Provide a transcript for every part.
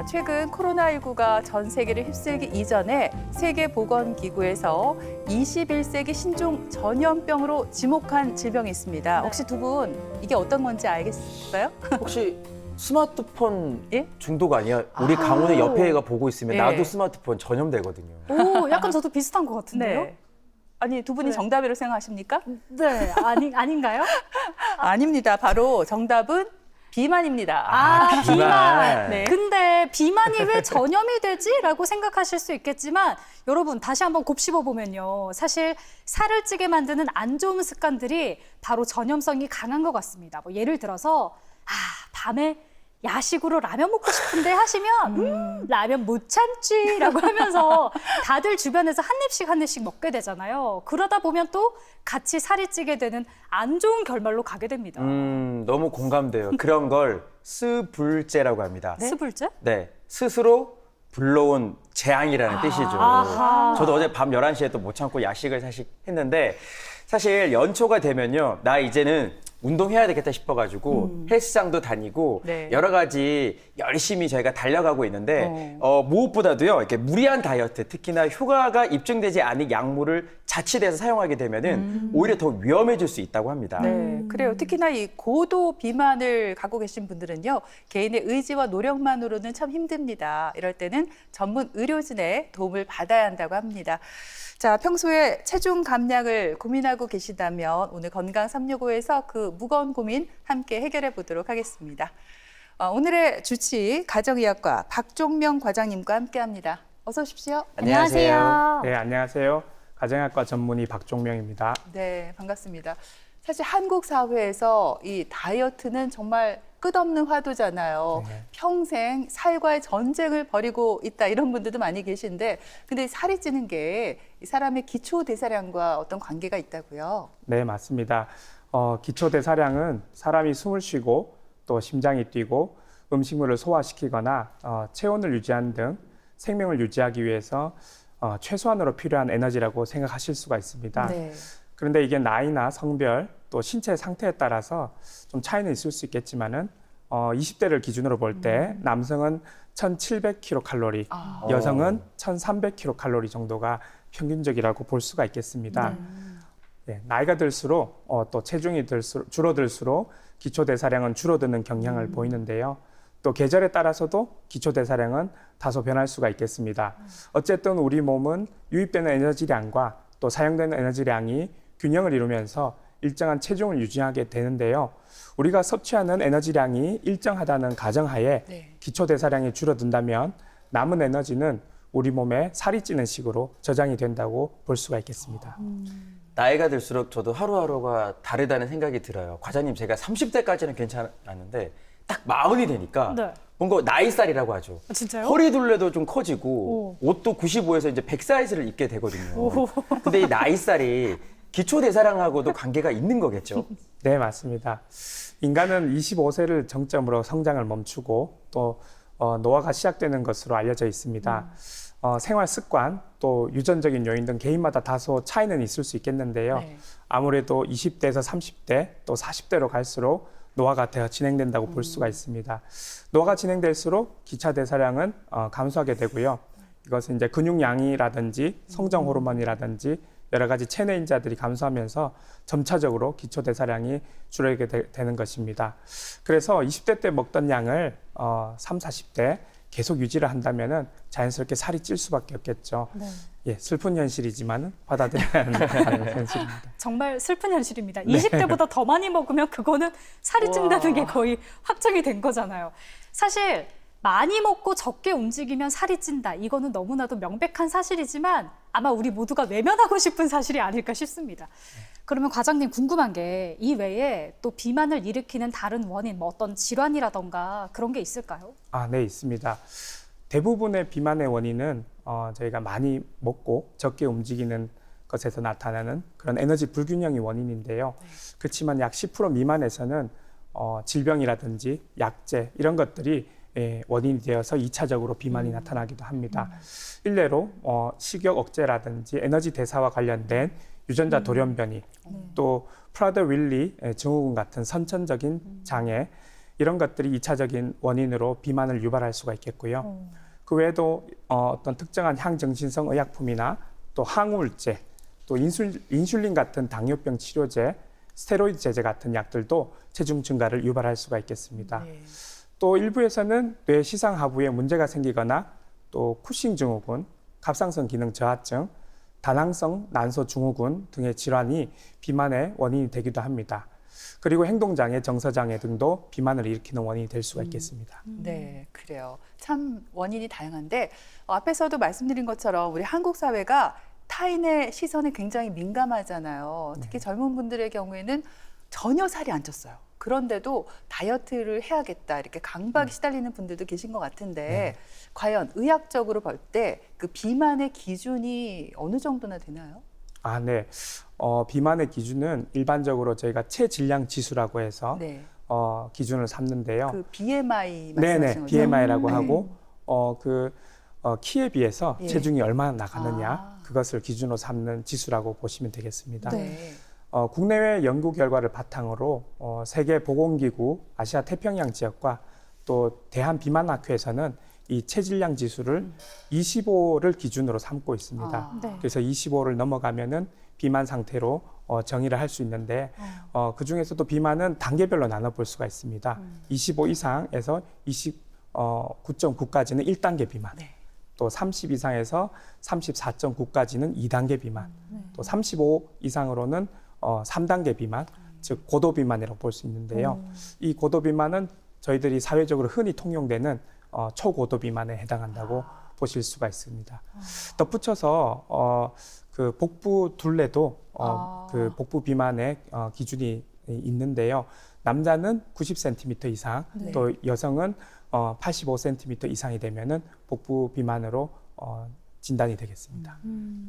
최근 코로나19가 전 세계를 휩쓸기 이전에 세계보건기구에서 21세기 신종 전염병으로 지목한 질병이 있습니다. 혹시 두 분 이게 어떤 건지 알겠어요? 혹시 스마트폰 예? 중독 아니야? 우리 강훈의 옆에 애가 보고 있으면 예. 나도 스마트폰 전염되거든요. 오, 약간 저도 비슷한 것 같은데요? 네. 아니, 두 분이 네. 정답이라고 생각하십니까? 네, 아닌가요? 아닙니다. 바로 정답은 비만입니다. 아, 비만. 네. 근데 비만이 왜 전염이 되지? 라고 생각하실 수 있겠지만 여러분 다시 한번 곱씹어 보면요. 사실 살을 찌게 만드는 안 좋은 습관들이 바로 전염성이 강한 것 같습니다. 뭐 예를 들어서 밤에 야식으로 라면 먹고 싶은데 하시면 라면 못 참지라고 하면서 다들 주변에서 한 입씩 먹게 되잖아요. 그러다 보면 또 같이 살이 찌게 되는 안 좋은 결말로 가게 됩니다. 너무 공감돼요. 그런 걸 스불제라고 합니다. 스불제? 네, 스스로 불러온 재앙이라는 뜻이죠. 아하. 저도 어제 밤 11시에 또 못 참고 야식을 사실 했는데 사실 연초가 되면요. 나 이제는 운동해야 되겠다 싶어가지고 헬스장도 다니고 네. 여러 가지 열심히 저희가 달려가고 있는데 무엇보다도요. 이렇게 무리한 다이어트, 특히나 효과가 입증되지 않은 약물을 자칫해서 사용하게 되면은 오히려 더 위험해질 수 있다고 합니다. 네, 그래요. 특히나 이 고도 비만을 갖고 계신 분들은요, 개인의 의지와 노력만으로는 참 힘듭니다. 이럴 때는 전문 의료진의 도움을 받아야 한다고 합니다. 자, 평소에 체중 감량을 고민하고 계시다면 오늘 건강 365에서 그 무거운 고민 함께 해결해 보도록 하겠습니다. 오늘의 주치 가정의학과 박종명 과장님과 함께합니다. 어서 오십시오. 안녕하세요. 네, 안녕하세요. 가정의학과 전문의 박종명입니다. 네, 반갑습니다. 사실 한국 사회에서 이 다이어트는 정말 끝없는 화두잖아요. 네. 평생 살과의 전쟁을 벌이고 있다 이런 분들도 많이 계신데 근데 살이 찌는 게 이 사람의 기초 대사량과 어떤 관계가 있다고요? 네, 맞습니다. 기초 대사량은 사람이 숨을 쉬고 또 심장이 뛰고 음식물을 소화시키거나 체온을 유지하는 등 생명을 유지하기 위해서 최소한으로 필요한 에너지라고 생각하실 수가 있습니다. 네. 그런데 이게 나이나 성별 또 신체 상태에 따라서 좀 차이는 있을 수 있겠지만은 20대를 기준으로 볼 때 남성은 1,700kcal, 여성은 1,300kcal 정도가 평균적이라고 볼 수가 있겠습니다. 네, 나이가 들수록 또 체중이 줄어들수록 기초 대사량은 줄어드는 경향을 보이는데요. 또 계절에 따라서도 기초 대사량은 다소 변할 수가 있겠습니다. 어쨌든 우리 몸은 유입되는 에너지량과 또 사용되는 에너지량이 균형을 이루면서 일정한 체중을 유지하게 되는데요. 우리가 섭취하는 에너지량이 일정하다는 가정하에 네. 기초 대사량이 줄어든다면 남은 에너지는 우리 몸에 살이 찌는 식으로 저장이 된다고 볼 수가 있겠습니다. 나이가 들수록 저도 하루하루가 다르다는 생각이 들어요. 과장님, 제가 30대까지는 괜찮았는데 딱 40이 되니까 네. 뭔가 나이살이라고 하죠. 진짜요? 허리 둘레도 좀 커지고 옷도 95에서 이제 100 사이즈를 입게 되거든요. 근데 이 나이살이 기초 대사량하고도 관계가 있는 거겠죠? 네, 맞습니다. 인간은 25세를 정점으로 성장을 멈추고 또 노화가 시작되는 것으로 알려져 있습니다. 생활 습관, 또 유전적인 요인 등 개인마다 다소 차이는 있을 수 있겠는데요. 네. 아무래도 20대에서 30대, 또 40대로 갈수록 노화가 더 진행된다고 볼 수가 있습니다. 노화가 진행될수록 기차 대사량은 감소하게 되고요. 이것은 이제 근육량이라든지 성장 호르몬이라든지 여러 가지 체내 인자들이 감소하면서 점차적으로 기초 대사량이 줄어들게 되는 것입니다. 그래서 20대 때 먹던 양을 30, 40대 계속 유지를 한다면은 자연스럽게 살이 찔 수밖에 없겠죠. 네. 예, 슬픈 현실이지만 받아들여야 하는 현실입니다. 정말 슬픈 현실입니다. 20대보다 더 많이 먹으면 그거는 살이 찐다는 게 거의 확정이 된 거잖아요. 사실 많이 먹고 적게 움직이면 살이 찐다. 이거는 너무나도 명백한 사실이지만 아마 우리 모두가 외면하고 싶은 사실이 아닐까 싶습니다. 그러면 과장님 궁금한 게 이 외에 또 비만을 일으키는 다른 원인, 뭐 어떤 질환이라던가 그런 게 있을까요? 네, 있습니다. 대부분의 비만의 원인은 저희가 많이 먹고 적게 움직이는 것에서 나타나는 그런 에너지 불균형이 원인인데요. 그렇지만 약 10% 미만에서는 질병이라든지 약제 이런 것들이 원인이 되어서 2차적으로 비만이 나타나기도 합니다. 일례로 식욕 억제라든지 에너지 대사와 관련된 유전자 돌연 변이, 또 프라더 윌리 증후군 같은 선천적인 장애, 이런 것들이 2차적인 원인으로 비만을 유발할 수가 있겠고요. 그 외에도 어떤 특정한 향정신성 의약품이나 또 항우울제, 또 인슐린 같은 당뇨병 치료제, 스테로이드 제제 같은 약들도 체중 증가를 유발할 수가 있겠습니다. 네. 또 일부에서는 뇌 시상 하부에 문제가 생기거나 또 쿠싱 증후군, 갑상선 기능 저하증, 다낭성 난소 증후군 등의 질환이 비만의 원인이 되기도 합니다. 그리고 행동장애, 정서장애 등도 비만을 일으키는 원인이 될 수가 있겠습니다. 네, 그래요. 참 원인이 다양한데 앞에서도 말씀드린 것처럼 우리 한국 사회가 타인의 시선에 굉장히 민감하잖아요. 특히 젊은 분들의 경우에는 전혀 살이 안 쪘어요. 그런데도 다이어트를 해야겠다 이렇게 강박에 시달리는 분들도 계신 것 같은데 과연 의학적으로 볼 때 그 비만의 기준이 어느 정도나 되나요? 네. 비만의 기준은 일반적으로 저희가 체질량 지수라고 해서 네. 기준을 삼는데요. 그 BMI 네네, 말씀하신 거죠? BMI라고 네. 하고 키에 비해서 예. 체중이 얼마나 나가느냐 아. 그것을 기준으로 삼는 지수라고 보시면 되겠습니다. 네. 국내외 연구 결과를 바탕으로 세계보건기구 아시아 태평양 지역과 또 대한비만학회에서는 이 체질량 지수를 25를 기준으로 삼고 있습니다. 아. 네. 그래서 25를 넘어가면은 비만 상태로 정의를 할 수 있는데 그 중에서도 비만은 단계별로 나눠볼 수가 있습니다. 25 이상에서 29.9까지는 1단계 비만, 네. 또 30 이상에서 34.9까지는 2단계 비만, 또 35 이상으로는 3단계 비만, 즉 고도 비만이라고 볼 수 있는데요. 이 고도 비만은 저희들이 사회적으로 흔히 통용되는 초고도 비만에 해당한다고 보실 수가 있습니다. 덧붙여서 그 복부 둘레도 그 복부 비만의 기준이 있는데요. 남자는 90cm 이상, 네. 또 여성은 85cm 이상이 되면은 복부 비만으로 진단이 되겠습니다.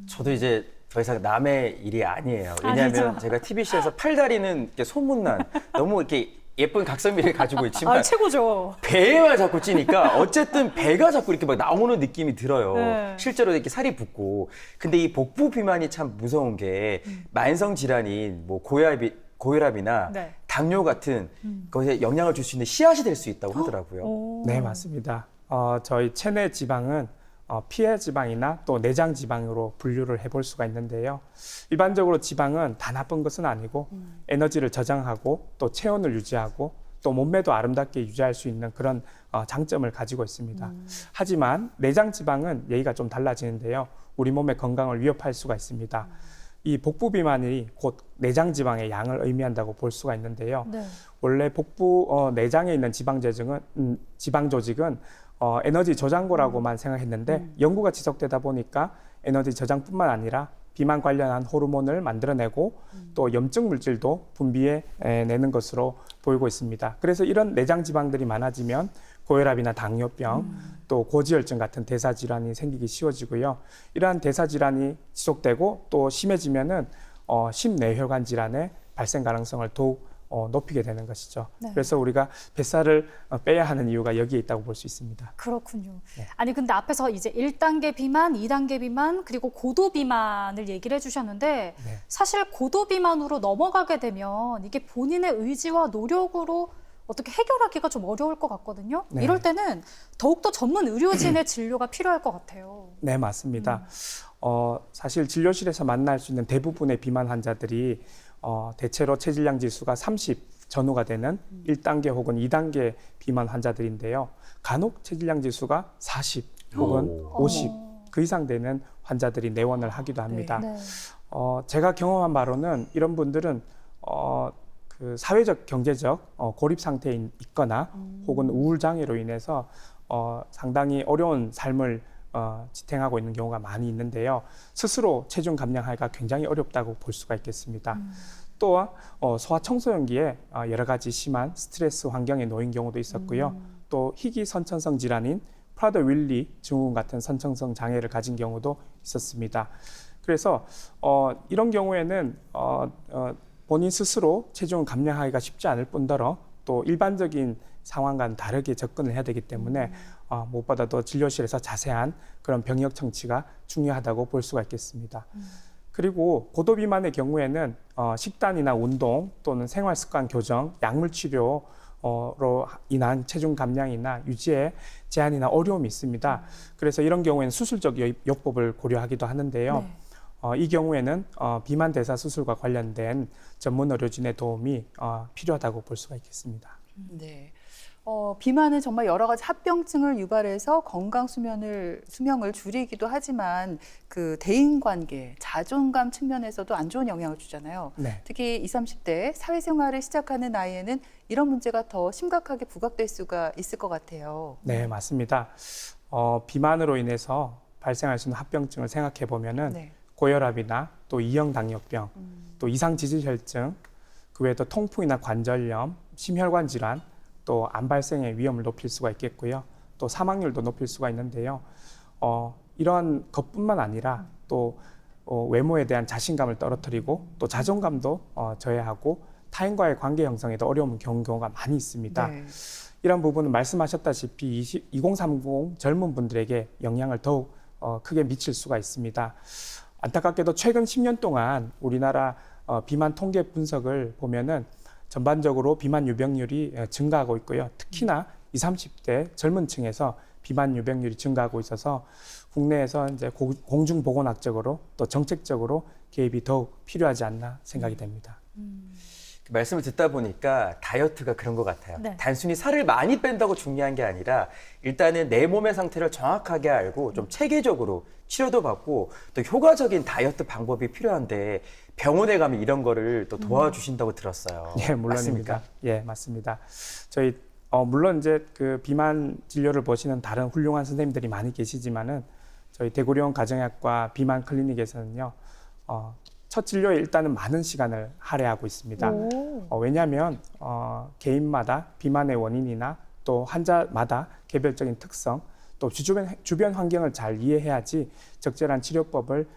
저도 이제 더 이상 남의 일이 아니에요. 왜냐하면 아니죠. 제가 TBC에서 팔다리는 이렇게 소문난 너무 이렇게 예쁜 각선미를 가지고 있지만 최고죠. 배에만 자꾸 찌니까 어쨌든 배가 자꾸 이렇게 막 나오는 느낌이 들어요. 네. 실제로 이렇게 살이 붙고. 근데 이 복부 비만이 참 무서운 게 만성 질환인 뭐 고혈압이나 네. 당뇨 같은 것에 영향을 줄 수 있는 씨앗이 될 수 있다고 하더라고요. 오. 네, 맞습니다. 저희 체내 지방은 피해 지방이나 또 내장 지방으로 분류를 해볼 수가 있는데요. 일반적으로 지방은 다 나쁜 것은 아니고 에너지를 저장하고 또 체온을 유지하고 또 몸매도 아름답게 유지할 수 있는 그런 장점을 가지고 있습니다. 하지만 내장 지방은 얘기가 좀 달라지는데요. 우리 몸의 건강을 위협할 수가 있습니다. 이 복부 비만이 곧 내장 지방의 양을 의미한다고 볼 수가 있는데요. 네. 원래 복부 내장에 있는 지방 조직은 에너지 저장고라고만 생각했는데 연구가 지속되다 보니까 에너지 저장뿐만 아니라 비만 관련한 호르몬을 만들어내고 또 염증 물질도 분비해 내는 것으로 보이고 있습니다. 그래서 이런 내장 지방들이 많아지면 고혈압이나 당뇨병, 또 고지혈증 같은 대사 질환이 생기기 쉬워지고요. 이러한 대사 질환이 지속되고 또 심해지면은 심뇌혈관 질환의 발생 가능성을 더욱 높이게 되는 것이죠. 네. 그래서 우리가 뱃살을 빼야 하는 이유가 여기에 있다고 볼 수 있습니다. 그렇군요. 네. 아니 근데 앞에서 이제 1단계 비만, 2단계 비만, 그리고 고도 비만을 얘기를 해주셨는데 네. 사실 고도 비만으로 넘어가게 되면 이게 본인의 의지와 노력으로 어떻게 해결하기가 좀 어려울 것 같거든요. 네. 이럴 때는 더욱더 전문 의료진의 진료가 필요할 것 같아요. 네, 맞습니다. 사실 진료실에서 만날 수 있는 대부분의 비만 환자들이 대체로 체질량 지수가 30 전후가 되는 1단계 혹은 2단계 비만 환자들인데요. 간혹 체질량 지수가 40 혹은 50 그 이상 되는 환자들이 내원을 하기도 합니다. 네. 제가 경험한 바로는 이런 분들은 그 사회적, 경제적 고립 상태에 있거나 혹은 우울 장애로 인해서 상당히 어려운 삶을 지탱하고 있는 경우가 많이 있는데요. 스스로 체중 감량하기가 굉장히 어렵다고 볼 수가 있겠습니다. 또 소아청소년기에 여러 가지 심한 스트레스 환경에 놓인 경우도 있었고요. 또 희귀 선천성 질환인 프라더-윌리 증후군 같은 선천성 장애를 가진 경우도 있었습니다. 그래서 이런 경우에는 본인 스스로 체중을 감량하기가 쉽지 않을 뿐더러 또 일반적인 상황과는 다르게 접근을 해야 되기 때문에 무엇보다도 진료실에서 자세한 그런 병역 청취가 중요하다고 볼 수가 있겠습니다. 그리고 고도 비만의 경우에는 식단이나 운동 또는 생활 습관 교정, 약물 치료 로 인한 체중 감량이나 유지에 제한이나 어려움이 있습니다. 그래서 이런 경우에는 수술적 요법을 고려하기도 하는데요. 이 경우에는 비만 대사 수술과 관련된 전문 의료진의 도움이 필요하다고 볼 수가 있겠습니다. 네. 비만은 정말 여러 가지 합병증을 유발해서 건강 수명을 줄이기도 하지만 그 대인관계, 자존감 측면에서도 안 좋은 영향을 주잖아요. 네. 특히 20, 30대 사회생활을 시작하는 나이에는 이런 문제가 더 심각하게 부각될 수가 있을 것 같아요. 네, 맞습니다. 비만으로 인해서 발생할 수 있는 합병증을 생각해 보면은 네. 고혈압이나 또 이형 당뇨병, 또 이상 지질혈증, 그 외에도 통풍이나 관절염, 심혈관 질환, 또 암 발생의 위험을 높일 수가 있겠고요. 또 사망률도 높일 수가 있는데요. 이런 것뿐만 아니라 또 외모에 대한 자신감을 떨어뜨리고 또 자존감도 저해하고 타인과의 관계 형성에도 어려운 경우가 많이 있습니다. 네. 이런 부분은 말씀하셨다시피 2030 젊은 분들에게 영향을 더욱 크게 미칠 수가 있습니다. 안타깝게도 최근 10년 동안 우리나라 비만 통계 분석을 보면은 전반적으로 비만 유병률이 증가하고 있고요. 특히나 20, 30대 젊은 층에서 비만 유병률이 증가하고 있어서 국내에서 이제 공중보건학적으로 또 정책적으로 개입이 더욱 필요하지 않나 생각이 됩니다. 그 말씀을 듣다 보니까 다이어트가 그런 것 같아요. 네. 단순히 살을 많이 뺀다고 중요한 게 아니라 일단은 내 몸의 상태를 정확하게 알고 좀 체계적으로 치료도 받고 또 효과적인 다이어트 방법이 필요한데 병원에 가면 이런 거를 또 도와주신다고 들었어요. 예, 물론입니다. 맞습니까? 예, 맞습니다. 저희 물론 이제 그 비만 진료를 보시는 다른 훌륭한 선생님들이 많이 계시지만은 저희 대구병원 가정의학과 비만 클리닉에서는요. 첫 진료에 일단은 많은 시간을 할애하고 있습니다. 왜냐하면 개인마다 비만의 원인이나 또 환자마다 개별적인 특성, 또 주변 환경을 잘 이해해야지 적절한 치료법을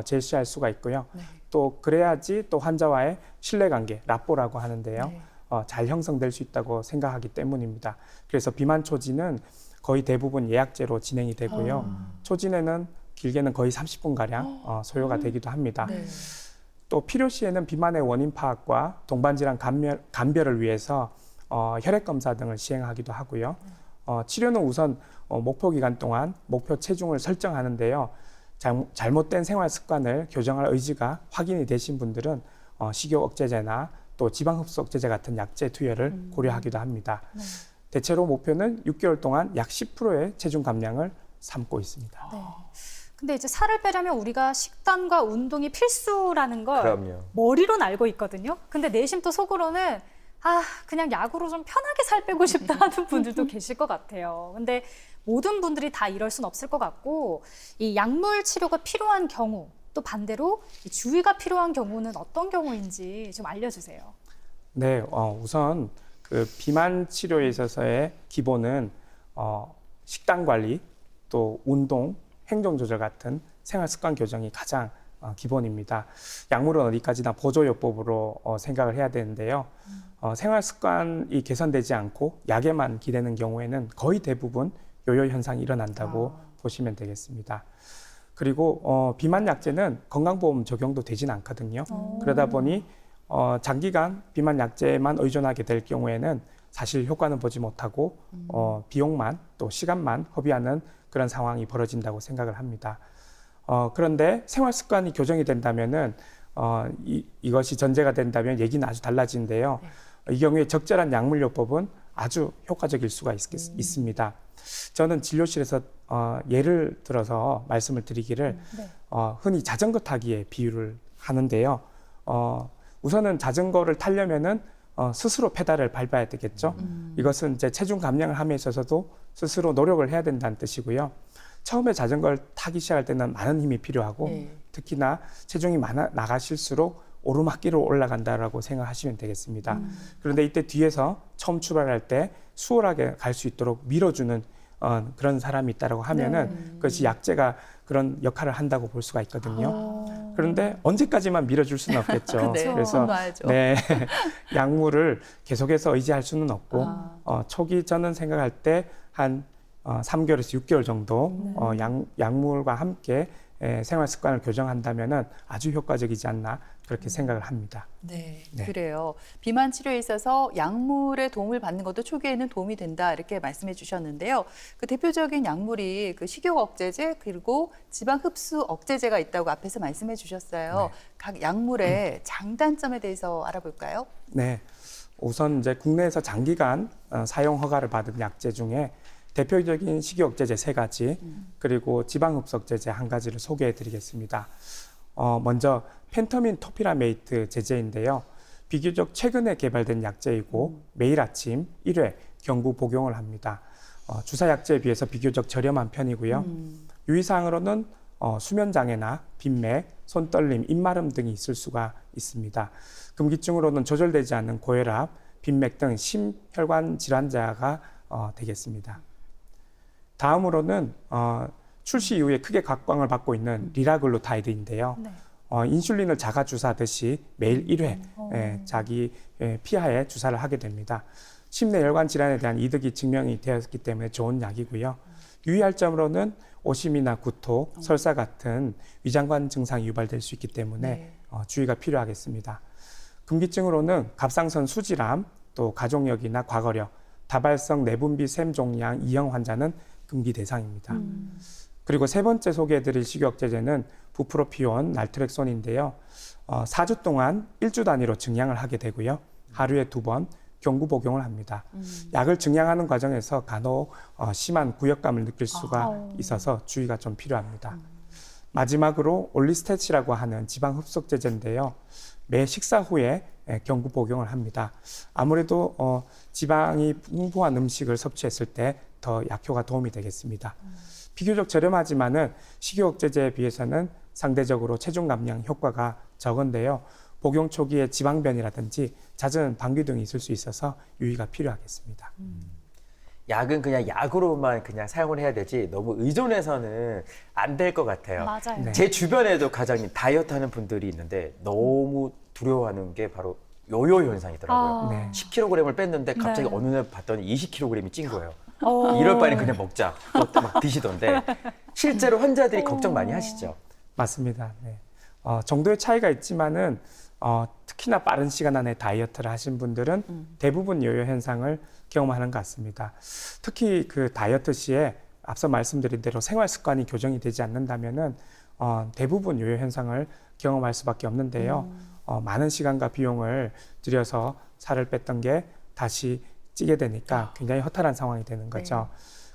제시할 수가 있고요. 네. 또 그래야지 또 환자와의 신뢰관계, 라뽀라고 하는데요. 네. 잘 형성될 수 있다고 생각하기 때문입니다. 그래서 비만 초진은 거의 대부분 예약제로 진행이 되고요. 초진에는 길게는 거의 30분가량 소요가 되기도 합니다. 네. 또 필요시에는 비만의 원인 파악과 동반질환 감별을 위해서 혈액 검사 등을 시행하기도 하고요. 치료는 우선 목표 기간 동안 목표 체중을 설정하는데요. 잘못된 생활 습관을 교정할 의지가 확인이 되신 분들은 식욕 억제제나 또 지방 흡수 억제제 같은 약제 투여를 고려하기도 합니다. 대체로 목표는 6개월 동안 약 10%의 체중 감량을 삼고 있습니다. 근데 이제 살을 빼려면 우리가 식단과 운동이 필수라는 걸 그럼요. 머리로는 알고 있거든요. 근데 내심 또 속으로는 그냥 약으로 좀 편하게 살 빼고 싶다 하는 분들도 계실 것 같아요. 근데 모든 분들이 다 이럴 순 없을 것 같고 이 약물 치료가 필요한 경우 또 반대로 이 주의가 필요한 경우는 어떤 경우인지 좀 알려주세요. 네, 우선 그 비만 치료에 있어서의 기본은 식단 관리, 또 운동, 행동 조절 같은 생활 습관 교정이 가장 기본입니다. 약물은 어디까지나 보조요법으로 생각을 해야 되는데요. 생활 습관이 개선되지 않고 약에만 기대는 경우에는 거의 대부분 요요 현상이 일어난다고 보시면 되겠습니다. 그리고 비만 약제는 건강보험 적용도 되진 않거든요. 그러다 보니 장기간 비만 약제만 의존하게 될 경우에는 사실 효과는 보지 못하고 비용만 또 시간만 허비하는 그런 상황이 벌어진다고 생각을 합니다. 그런데 생활 습관이 교정이 된다면은 이것이 전제가 된다면 얘기는 아주 달라지는데요. 이 경우에 적절한 약물요법은 아주 효과적일 수가 있습니다. 저는 진료실에서 예를 들어서 말씀을 드리기를 흔히 자전거 타기에 비유를 하는데요. 우선은 자전거를 타려면은 스스로 페달을 밟아야 되겠죠. 이것은 이제 체중 감량을 함에 있어서도 스스로 노력을 해야 된다는 뜻이고요. 처음에 자전거를 타기 시작할 때는 많은 힘이 필요하고 특히나 체중이 나가실수록 오르막길로 올라간다라고 생각하시면 되겠습니다. 그런데 이때 뒤에서 처음 출발할 때 수월하게 갈 수 있도록 밀어주는 그런 사람이 있다고 하면은 그것이 약제가 그런 역할을 한다고 볼 수가 있거든요. 그런데 언제까지만 밀어줄 수는 없겠죠. 네, 그래서 놔야죠. 네, 약물을 계속해서 의지할 수는 없고 초기 저는 생각할 때 한 3개월에서 6개월 정도 약물과 함께 생활 습관을 교정한다면은 아주 효과적이지 않나 그렇게 생각을 합니다. 네, 네. 그래요. 비만 치료에 있어서 약물의 도움을 받는 것도 초기에는 도움이 된다 이렇게 말씀해 주셨는데요. 그 대표적인 약물이 그 식욕 억제제 그리고 지방 흡수 억제제가 있다고 앞에서 말씀해 주셨어요. 각 약물의 장단점에 대해서 알아볼까요? 네, 우선 이제 국내에서 장기간 사용 허가를 받은 약제 중에 대표적인 식이억제제 3가지, 그리고 지방흡수억제제 1가지를 소개해드리겠습니다. 먼저 펜터민 토피라메이트 제제인데요. 비교적 최근에 개발된 약제이고 매일 아침 1회 경구 복용을 합니다. 주사 약제에 비해서 비교적 저렴한 편이고요. 유의사항으로는 수면장애나 빈맥, 손떨림, 입마름 등이 있을 수가 있습니다. 금기증으로는 조절되지 않는 고혈압, 빈맥 등 심혈관 질환자가 되겠습니다. 다음으로는 출시 이후에 크게 각광을 받고 있는 리라글루타이드인데요. 네. 인슐린을 자가 주사하듯이 매일 1회 자기 피하에 주사를 하게 됩니다. 심내 혈관 질환에 대한 이득이 증명이 되었기 때문에 좋은 약이고요. 유의할 점으로는 오심이나 구토, 설사 같은 위장관 증상이 유발될 수 있기 때문에 주의가 필요하겠습니다. 금기증으로는 갑상선 수질암, 또 가족력이나 과거력, 다발성 내분비 샘종양 2형 환자는 금기 대상입니다. 그리고 세 번째 소개해드릴 식이억제제는 부프로피온, 날트렉손인데요. 4주 동안 1주 단위로 증량을 하게 되고요. 하루에 2번 경구 복용을 합니다. 약을 증량하는 과정에서 간혹 심한 구역감을 느낄 수가 있어서 주의가 좀 필요합니다. 마지막으로 올리스테치라고 하는 지방 흡수제제인데요. 매 식사 후에 경구 복용을 합니다. 아무래도 지방이 풍부한 음식을 섭취했을 때 더 약효가 도움이 되겠습니다. 비교적 저렴하지만은 식이억제제에 비해서는 상대적으로 체중 감량 효과가 적은데요. 복용 초기에 지방변이라든지 잦은 방귀 등이 있을 수 있어서 유의가 필요하겠습니다. 약은 그냥 약으로만 그냥 사용을 해야 되지 너무 의존해서는 안 될 것 같아요. 맞아요. 네. 제 주변에도 과장님 다이어트 하는 분들이 있는데 너무 두려워하는 게 바로 요요 현상이더라고요. 네. 10kg을 뺐는데 갑자기 네. 어느 날 봤더니 20kg이 찐 거예요. 이럴 바에는 그냥 먹자. 막 드시던데 실제로 환자들이 걱정 많이 하시죠. 맞습니다. 네. 정도의 차이가 있지만은 특히나 빠른 시간 안에 다이어트를 하신 분들은 대부분 요요 현상을 경험하는 것 같습니다. 특히 그 다이어트 시에 앞서 말씀드린 대로 생활 습관이 교정이 되지 않는다면은 대부분 요요 현상을 경험할 수밖에 없는데요. 많은 시간과 비용을 들여서 살을 뺐던 게 다시 찌게 되니까 굉장히 허탈한 상황이 되는 거죠.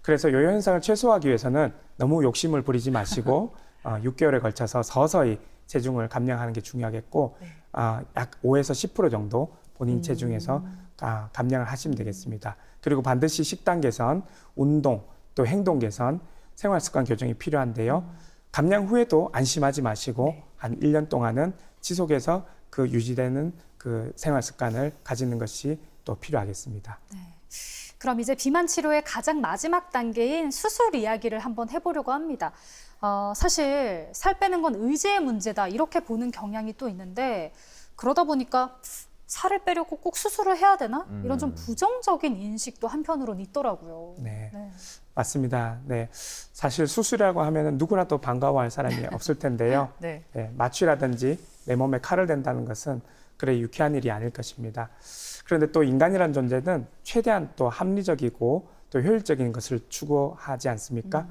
그래서 요요 현상을 최소화하기 위해서는 너무 욕심을 부리지 마시고 6개월에 걸쳐서 서서히 체중을 감량하는 게 중요하겠고 약 5에서 10% 정도 본인 체중에서 감량을 하시면 되겠습니다. 그리고 반드시 식단 개선, 운동, 또 행동 개선, 생활 습관 교정이 필요한데요. 감량 후에도 안심하지 마시고 한 1년 동안은 지속해서 그 유지되는 그 생활 습관을 가지는 것이 또 필요하겠습니다. 그럼 이제 비만 치료의 가장 마지막 단계인 수술 이야기를 한번 해보려고 합니다. 사실 살 빼는 건 의지의 문제다 이렇게 보는 경향이 또 있는데 그러다 보니까 살을 빼려고 꼭 수술을 해야 되나? 이런 좀 부정적인 인식도 한편으로는 있더라고요. 네, 맞습니다. 네, 사실 수술이라고 하면 누구라도 반가워할 사람이 없을 텐데요. 네. 네, 마취라든지 내 몸에 칼을 댄다는 것은 그래 유쾌한 일이 아닐 것입니다. 그런데 또 인간이란 존재는 최대한 또 합리적이고 또 효율적인 것을 추구하지 않습니까?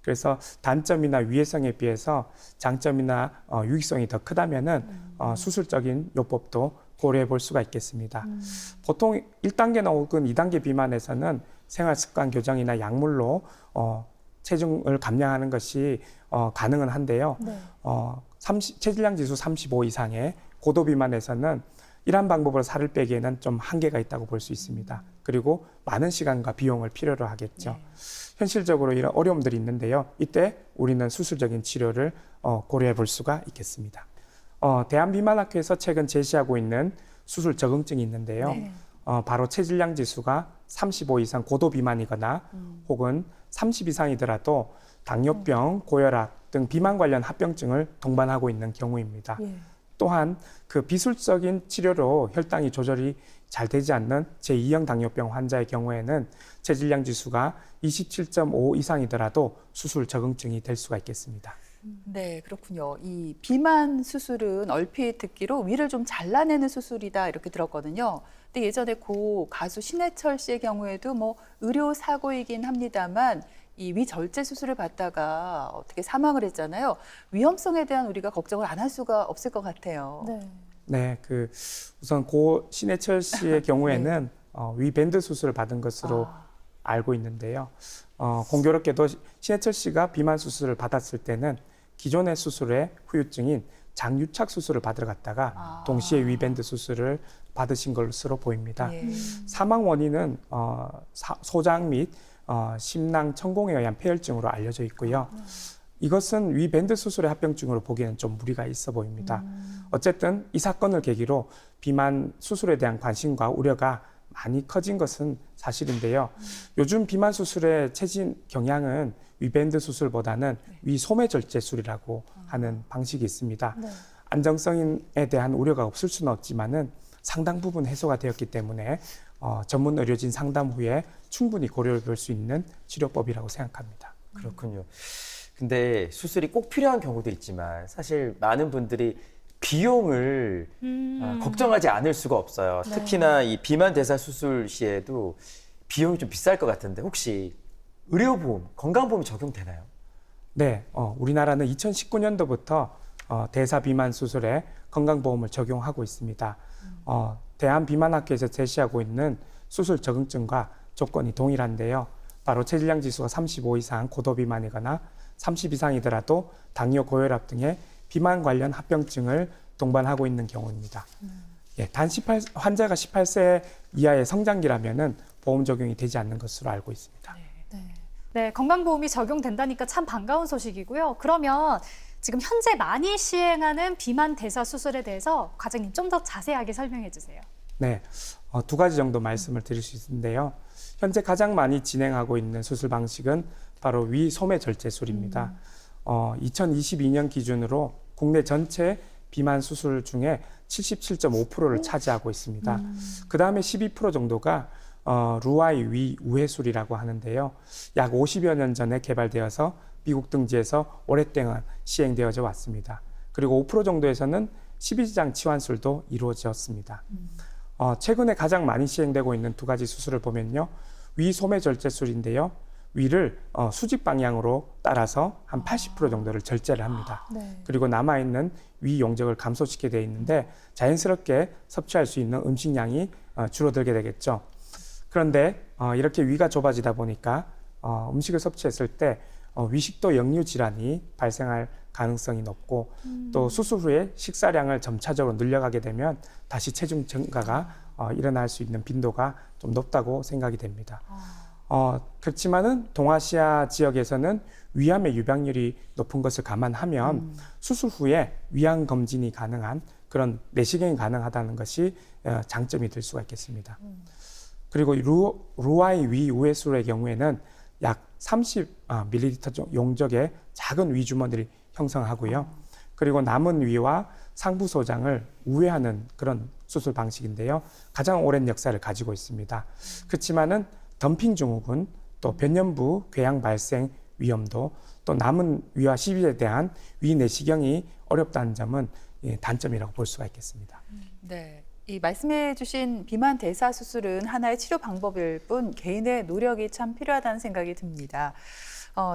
그래서 단점이나 위해성에 비해서 장점이나 유익성이 더 크다면은 수술적인 요법도 고려해 볼 수가 있겠습니다. 보통 1단계나 혹은 2단계 비만에서는 생활 습관 교정이나 약물로 체중을 감량하는 것이 가능은 한데요. 체질량 지수 35 이상의 고도 비만에서는 이러한 방법으로 살을 빼기에는 좀 한계가 있다고 볼 수 있습니다. 그리고 많은 시간과 비용을 필요로 하겠죠. 현실적으로 이런 어려움들이 있는데요. 이때 우리는 수술적인 치료를 고려해 볼 수가 있겠습니다. 대한비만학회에서 최근 제시하고 있는 수술 적응증이 있는데요. 바로 체질량 지수가 35 이상 고도 비만이거나 혹은 30 이상이더라도 당뇨병, 고혈압 등 비만 관련 합병증을 동반하고 있는 경우입니다. 또한 그 비술적인 치료로 혈당이 조절이 잘 되지 않는 제2형 당뇨병 환자의 경우에는 체질량 지수가 27.5 이상이더라도 수술 적응증이 될 수가 있겠습니다. 네, 그렇군요. 이 비만 수술은 얼핏 듣기로 위를 좀 잘라내는 수술이다 이렇게 들었거든요. 근데 예전에 고 가수 신해철 씨의 경우에도 뭐 의료 사고이긴 합니다만 이 위절제 수술을 받다가 어떻게 사망을 했잖아요. 위험성에 대한 우리가 걱정을 안 할 수가 없을 것 같아요. 네. 네, 그 우선 고 신해철 씨의 경우에는 위밴드 수술을 받은 것으로 알고 있는데요. 공교롭게도 신해철 씨가 비만 수술을 받았을 때는 기존의 수술의 후유증인 장유착 수술을 받으러 갔다가 동시에 위밴드 수술을 받으신 것으로 보입니다. 예. 사망 원인은 소장 및 심낭 천공에 의한 폐혈증으로 알려져 있고요. 이것은 위밴드 수술의 합병증으로 보기에는 좀 무리가 있어 보입니다. 어쨌든 이 사건을 계기로 비만 수술에 대한 관심과 우려가 많이 커진 것은 사실인데요. 요즘 비만 수술의 최신 경향은 위밴드 수술보다는 위소매절제술이라고 하는 방식이 있습니다. 네. 안정성에 대한 우려가 없을 수는 없지만은 상당 부분 해소가 되었기 때문에 전문 의료진 상담 후에 충분히 고려해 볼 수 있는 치료법이라고 생각합니다. 그렇군요. 근데 수술이 꼭 필요한 경우도 있지만 사실 많은 분들이 비용을 걱정하지 않을 수가 없어요. 네. 특히나 이 비만 대사 수술 시에도 비용이 좀 비쌀 것 같은데 혹시 의료보험, 건강보험이 적용되나요? 네, 우리나라는 2019년도부터 대사 비만 수술에 건강보험을 적용하고 있습니다. 대한비만학회에서 제시하고 있는 수술 적응증과 조건이 동일한데요. 바로 체질량 지수가 35 이상 고도 비만이거나 30 이상이더라도 당뇨, 고혈압 등의 비만 관련 합병증을 동반하고 있는 경우입니다. 예, 환자가 18세 이하의 성장기라면은 보험 적용이 되지 않는 것으로 알고 있습니다. 네, 건강보험이 적용된다니까 참 반가운 소식이고요. 그러면 지금 현재 많이 시행하는 비만 대사 수술에 대해서 과장님 좀 더 자세하게 설명해 주세요. 네, 두 가지 정도 말씀을 드릴 수 있는데요. 현재 가장 많이 진행하고 있는 수술 방식은 바로 위소매절제술입니다. 2022년 기준으로 국내 전체 비만 수술 중에 77.5%를 차지하고 있습니다. 그 다음에 12% 정도가 루아이 위 우회술이라고 하는데요. 약 50여 년 전에 개발되어서 미국 등지에서 오랫동안 시행되어져 왔습니다. 그리고 5% 정도에서는 12지장 치환술도 이루어졌습니다. 최근에 가장 많이 시행되고 있는 두 가지 수술을 보면요. 위소매절제술인데요. 위를 수직 방향으로 따라서 한 80% 정도를 절제를 합니다. 네. 그리고 남아있는 위 용적을 감소시키게 되어 있는데 자연스럽게 섭취할 수 있는 음식량이 줄어들게 되겠죠. 그런데 이렇게 위가 좁아지다 보니까 음식을 섭취했을 때 위식도 역류 질환이 발생할 가능성이 높고 또 수술 후에 식사량을 점차적으로 늘려가게 되면 다시 체중 증가가 일어날 수 있는 빈도가 좀 높다고 생각이 됩니다. 그렇지만은 동아시아 지역에서는 위암의 유병률이 높은 것을 감안하면 수술 후에 위암 검진이 가능한 그런 내시경이 가능하다는 것이 장점이 될 수가 있겠습니다. 그리고 루아이 위 우회술의 경우에는 약 30ml 용적의 작은 위 주머니를 형성하고요. 그리고 남은 위와 상부 소장을 우회하는 그런 수술 방식인데요. 가장 오랜 역사를 가지고 있습니다. 그렇지만은 덤핑 증후군, 또 변연부 궤양 발생 위험도, 또 남은 위와 시비에 대한 위 내시경이 어렵다는 점은 단점이라고 볼 수가 있겠습니다. 네. 이 말씀해주신 비만 대사 수술은 하나의 치료 방법일 뿐 개인의 노력이 참 필요하다는 생각이 듭니다.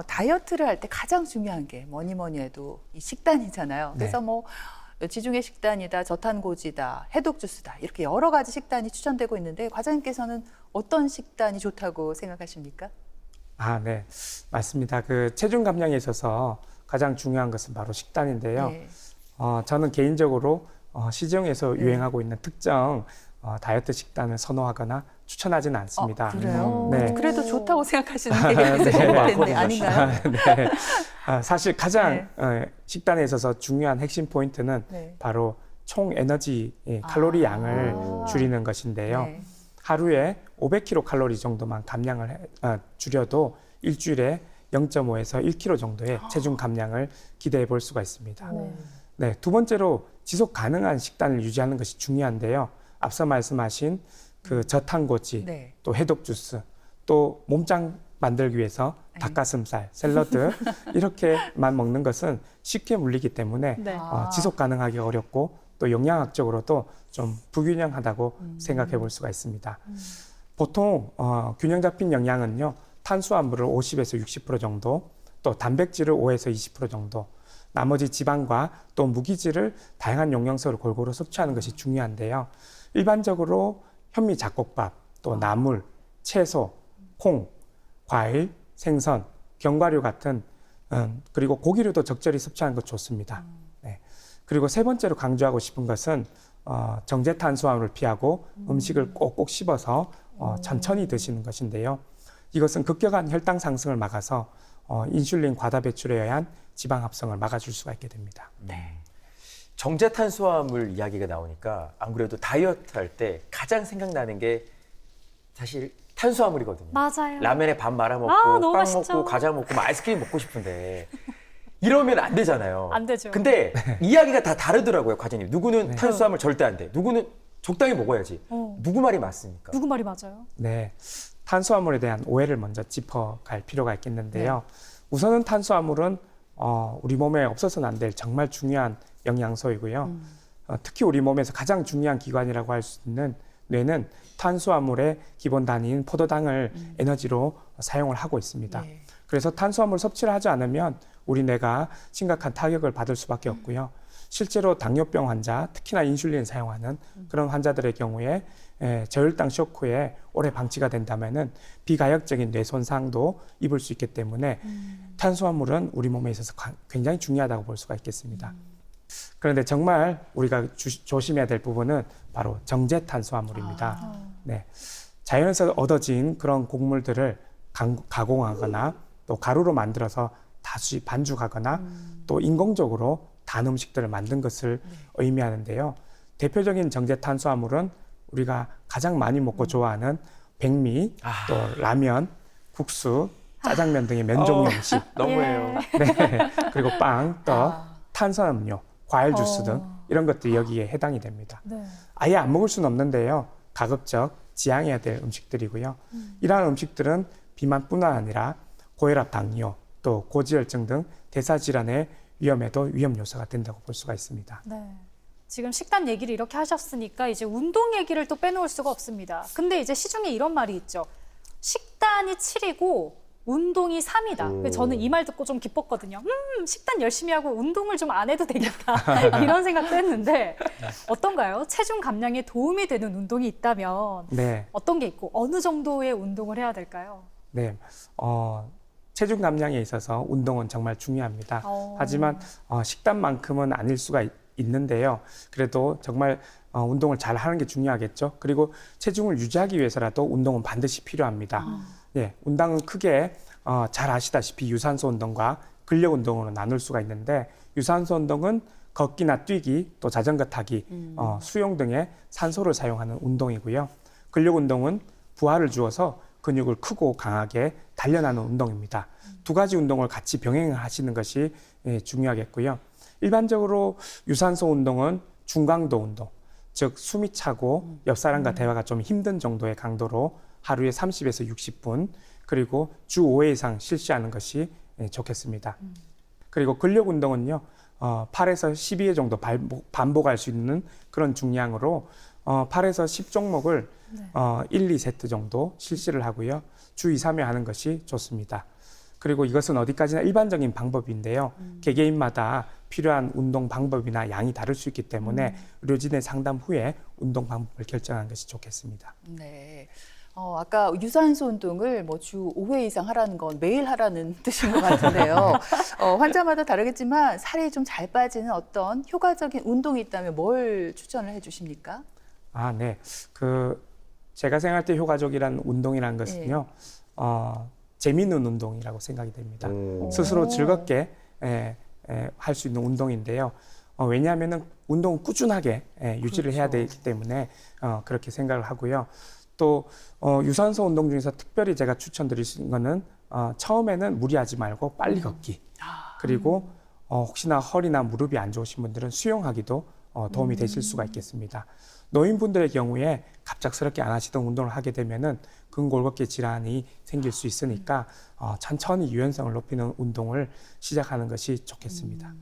다이어트를 할 때 가장 중요한 게 뭐니 해도 이 식단이잖아요. 그래서 뭐 지중해 식단이다, 저탄고지다, 해독 주스다 이렇게 여러 가지 식단이 추천되고 있는데 과장님께서는 어떤 식단이 좋다고 생각하십니까? 네, 맞습니다. 그 체중 감량에 있어서 가장 중요한 것은 바로 식단인데요. 네. 저는 개인적으로 시중에서 유행하고 있는 특정 다이어트 식단을 선호하거나 추천하지는 않습니다. 그래요? 네. 그래도 좋다고 생각하시는 게 있을 텐데 아닌가요? 네. 사실 가장 식단에 있어서 중요한 핵심 포인트는 바로 총 에너지 칼로리 양을 줄이는 것인데요. 네. 하루에 500kcal 정도만 감량을 줄여도 일주일에 0.5에서 1kg 정도의 체중 감량을 기대해 볼 수가 있습니다. 네, 두 번째로 지속 가능한 식단을 유지하는 것이 중요한데요. 앞서 말씀하신 그 저탄고지, 또 해독 주스, 또 몸짱 만들기 위해서 닭가슴살, 샐러드 이렇게만 먹는 것은 쉽게 물리기 때문에 네. 지속 가능하기 어렵고 또 영양학적으로도 좀 불균형하다고 생각해 볼 수가 있습니다. 보통 균형 잡힌 영양은요, 탄수화물을 50에서 60% 정도, 또 단백질을 5에서 20% 정도, 나머지 지방과 또 무기질을 다양한 영양소를 골고루 섭취하는 것이 중요한데요. 일반적으로 현미 잡곡밥, 또 나물, 채소, 콩, 과일, 생선, 견과류 같은 그리고 고기류도 적절히 섭취하는 것 좋습니다. 네. 그리고 세 번째로 강조하고 싶은 것은 정제 탄수화물을 피하고 음식을 꼭꼭 씹어서 천천히 드시는 것인데요. 이것은 급격한 혈당 상승을 막아서 인슐린 과다 배출에 의한 지방 합성을 막아줄 수가 있게 됩니다. 네. 정제 탄수화물 이야기가 나오니까 안 그래도 다이어트 할 때 가장 생각나는 게 사실 탄수화물이거든요. 맞아요. 라면에 밥 말아 먹고 너무 빵 맛있죠. 먹고 과자 먹고 막 아이스크림 먹고 싶은데 이러면 안 되잖아요. 안 되죠. 근데 이야기가 다 다르더라고요, 과장님. 누구는 탄수화물 절대 안 돼. 누구는 적당히 먹어야지. 누구 말이 맞습니까? 누구 말이 맞아요? 네, 탄수화물에 대한 오해를 먼저 짚어갈 필요가 있겠는데요. 우선은 탄수화물은 우리 몸에 없어서는 안 될 정말 중요한 영양소이고요. 특히 우리 몸에서 가장 중요한 기관이라고 할 수 있는 뇌는 탄수화물의 기본 단위인 포도당을 에너지로 사용을 하고 있습니다. 네. 그래서 탄수화물 섭취를 하지 않으면 우리 뇌가 심각한 타격을 받을 수밖에 없고요. 실제로 당뇨병 환자, 특히나 인슐린 사용하는 그런 환자들의 경우에 저혈당 쇼크에 오래 방치가 된다면은 비가역적인 뇌 손상도 입을 수 있기 때문에 탄수화물은 우리 몸에 있어서 굉장히 중요하다고 볼 수가 있겠습니다. 그런데 정말 우리가 조심해야 될 부분은 바로 정제 탄수화물입니다. 네, 자연에서 얻어진 그런 곡물들을 가공하거나 또 가루로 만들어서 다시 반죽하거나 또 인공적으로 단 음식들을 만든 것을 의미하는데요. 대표적인 정제 탄수화물은 우리가 가장 많이 먹고 좋아하는 백미, 또 라면, 국수, 짜장면 등의 면 종류 음식, 너무해요. 네, 그리고 빵, 떡, 탄산음료, 과일 주스 등 이런 것들이 여기에 해당이 됩니다. 네. 아예 안 먹을 수는 없는데요. 가급적 지양해야 될 음식들이고요. 이러한 음식들은 비만뿐만 아니라 고혈압, 당뇨, 또 고지혈증 등 대사질환의 위험에도 위험 요소가 된다고 볼 수가 있습니다. 네. 지금 식단 얘기를 이렇게 하셨으니까 이제 운동 얘기를 또 빼놓을 수가 없습니다. 근데 이제 시중에 이런 말이 있죠. 식단이 7이고 운동이 3이다. 저는 이 말 듣고 좀 기뻤거든요. 식단 열심히 하고 운동을 좀 안 해도 되겠다. 이런 생각도 했는데 어떤가요? 체중 감량에 도움이 되는 운동이 있다면 네, 어떤 게 있고 어느 정도의 운동을 해야 될까요? 네, 체중 감량에 있어서 운동은 정말 중요합니다. 하지만 식단만큼은 아닐 수가 있는데요. 그래도 정말 운동을 잘 하는 게 중요하겠죠. 그리고 체중을 유지하기 위해서라도 운동은 반드시 필요합니다. 예, 운동은 크게 잘 아시다시피 유산소 운동과 근력 운동으로 나눌 수가 있는데 유산소 운동은 걷기나 뛰기, 또 자전거 타기, 수영 등의 산소를 사용하는 운동이고요. 근력 운동은 부하를 주어서 근육을 크고 강하게 단련하는 운동입니다. 두 가지 운동을 같이 병행하시는 것이 중요하겠고요. 일반적으로 유산소 운동은 중강도 운동, 즉 숨이 차고 옆 사람과 대화가 좀 힘든 정도의 강도로 하루에 30에서 60분, 그리고 주 5회 이상 실시하는 것이 좋겠습니다. 그리고 근력 운동은요, 8에서 12회 정도 반복할 수 있는 그런 중량으로 8에서 10종목을 1, 2세트 정도 실시를 하고요. 주 2, 3회 하는 것이 좋습니다. 그리고 이것은 어디까지나 일반적인 방법인데요. 개개인마다 필요한 운동 방법이나 양이 다를 수 있기 때문에 의료진의 상담 후에 운동 방법을 결정하는 것이 좋겠습니다. 네. 아까 유산소 운동을 뭐 주 5회 이상 하라는 건 매일 하라는 뜻인 것 같은데요. 환자마다 다르겠지만 살이 좀 잘 빠지는 어떤 효과적인 운동이 있다면 뭘 추천을 해 주십니까? 아, 네. 제가 생각할 때 효과적이라는 운동이라는 것은요, 재미있는 운동이라고 생각이 됩니다. 스스로 즐겁게 할 수 있는 운동인데요. 왜냐하면은 운동은 꾸준하게 유지를 해야 되기 때문에 그렇게 생각을 하고요. 또 유산소 운동 중에서 특별히 제가 추천드릴 수 있는 거는 처음에는 무리하지 말고 빨리 걷기. 그리고 혹시나 허리나 무릎이 안 좋으신 분들은 수영하기도 도움이 되실 수가 있겠습니다. 노인분들의 경우에 갑작스럽게 안 하시던 운동을 하게 되면은 근골격계 질환이 생길 수 있으니까 천천히 유연성을 높이는 운동을 시작하는 것이 좋겠습니다.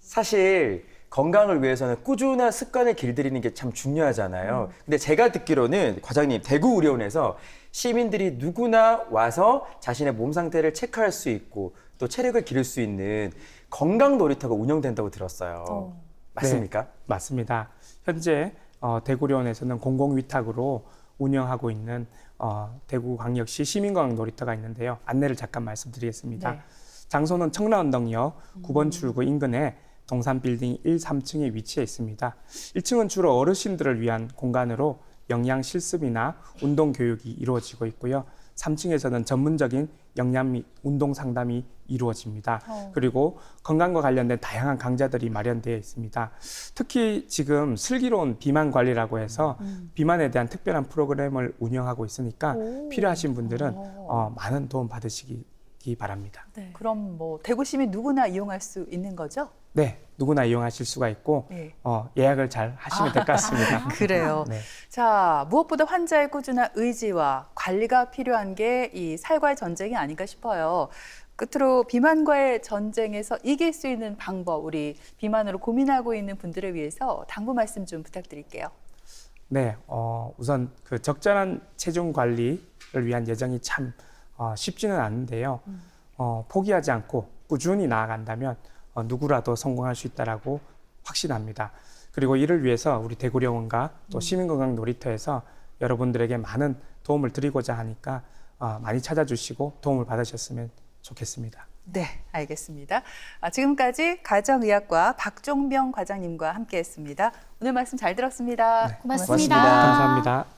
사실 건강을 위해서는 꾸준한 습관을 길들이는 게 참 중요하잖아요. 근데 제가 듣기로는 과장님, 대구의료원에서 시민들이 누구나 와서 자신의 몸 상태를 체크할 수 있고 또 체력을 기를 수 있는 건강 놀이터가 운영된다고 들었어요. 맞습니까? 네, 맞습니다. 현재 대구의료원에서는 공공위탁으로 운영하고 있는 대구광역시 시민건강 놀이터가 있는데요. 안내를 잠깐 말씀드리겠습니다. 네. 장소는 청라운동역 9번 출구 인근에 동산빌딩 1, 3층에 위치해 있습니다. 1층은 주로 어르신들을 위한 공간으로 영양 실습이나 운동 교육이 이루어지고 있고요. 3층에서는 전문적인 영양 및 운동 상담이 이루어집니다. 그리고 건강과 관련된 다양한 강좌들이 마련되어 있습니다. 특히 지금 슬기로운 비만 관리라고 해서 비만에 대한 특별한 프로그램을 운영하고 있으니까 필요하신 분들은 많은 도움 받으시기 바랍니다. 네. 그럼 뭐 대구 시민 누구나 이용할 수 있는 거죠? 네, 누구나 이용하실 수가 있고 네. 예약을 잘 하시면 될 것 같습니다. 그래요. 네. 자, 무엇보다 환자의 꾸준한 의지와 관리가 필요한 게 이 살과의 전쟁이 아닌가 싶어요. 끝으로 비만과의 전쟁에서 이길 수 있는 방법, 우리 비만으로 고민하고 있는 분들을 위해서 당부 말씀 좀 부탁드릴게요. 네, 우선 그 적절한 체중 관리를 위한 여정이 참 쉽지는 않은데요. 포기하지 않고 꾸준히 나아간다면 누구라도 성공할 수 있다라고 확신합니다. 그리고 이를 위해서 우리 대구의료원과 또 시민건강 놀이터에서 여러분들에게 많은 도움을 드리고자 하니까 많이 찾아주시고 도움을 받으셨으면 좋겠습니다. 네, 알겠습니다. 지금까지 가정의학과 박종병 과장님과 함께했습니다. 오늘 말씀 잘 들었습니다. 고맙습니다. 고맙습니다. 감사합니다.